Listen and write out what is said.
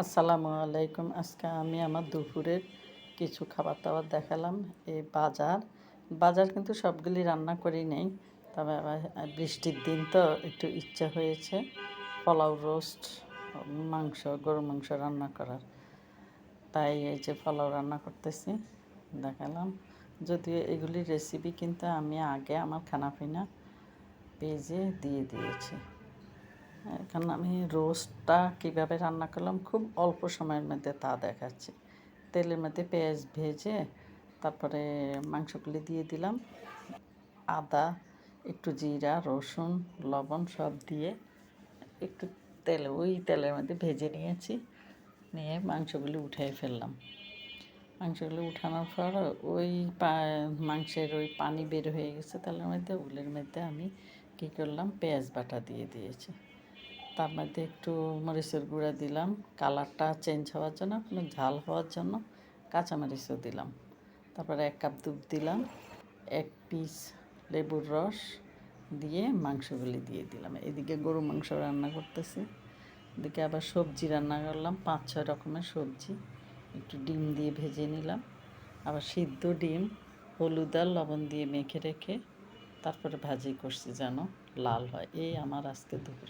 আসসালামু আলাইকুম। আজকে আমি আমার দুপুরের কিছু খাবার দাবার দেখালাম। এই বাজার কিন্তু সবগুলি রান্না করি নেই, তবে আবার বৃষ্টির দিন তো একটু ইচ্ছা হয়েছে পোলাও রোস্ট মাংস গরুর মাংস রান্না করার, তাই এই যে পোলাও রান্না করতেছি দেখালাম। যদিও এগুলির রেসিপি কিন্তু আমি আগে আমার খানাপিনা পেজে দিয়ে দিয়েছি। এখন আমি রোস্টটা কীভাবে রান্না করলাম খুব অল্প সময়ের মধ্যে তা দেখাচ্ছি। তেলের মধ্যে পেঁয়াজ ভেজে তারপরে মাংসগুলি দিয়ে দিলাম। আদা, একটু জিরা, রসুন, লবণ সব দিয়ে একটু ওই তেলের মধ্যে ভেজে নিয়েছি। নিয়ে মাংসগুলি উঠিয়ে ফেললাম। মাংসগুলো উঠানোর পর ওই মাংসের ওই পানি বের হয়ে গেছে তেলের মধ্যে, ওগুলোর মধ্যে আমি কী করলাম, পেঁয়াজ বাটা দিয়ে দিয়েছি। তার মধ্যে একটু মরিচের গুঁড়া দিলাম কালারটা চেঞ্জ হওয়ার জন্য, কোনো ঝাল হওয়ার জন্য কাঁচামরিচও দিলাম। তারপরে 1 কাপ দুধ দিলাম, 1 পিস লেবুর রস দিয়ে মাংসগুলি দিয়ে দিলাম। এদিকে গরু মাংস রান্না করতেছি, এদিকে আবার সবজি রান্না করলাম 5-6 রকমের সবজি। একটু ডিম দিয়ে ভেজে নিলাম, আবার সিদ্ধ ডিম হলুদ আর লবণ দিয়ে মেখে রেখে তারপরে ভাজি করছি যেন লাল হয়। এই আমার আজকে দুপুরে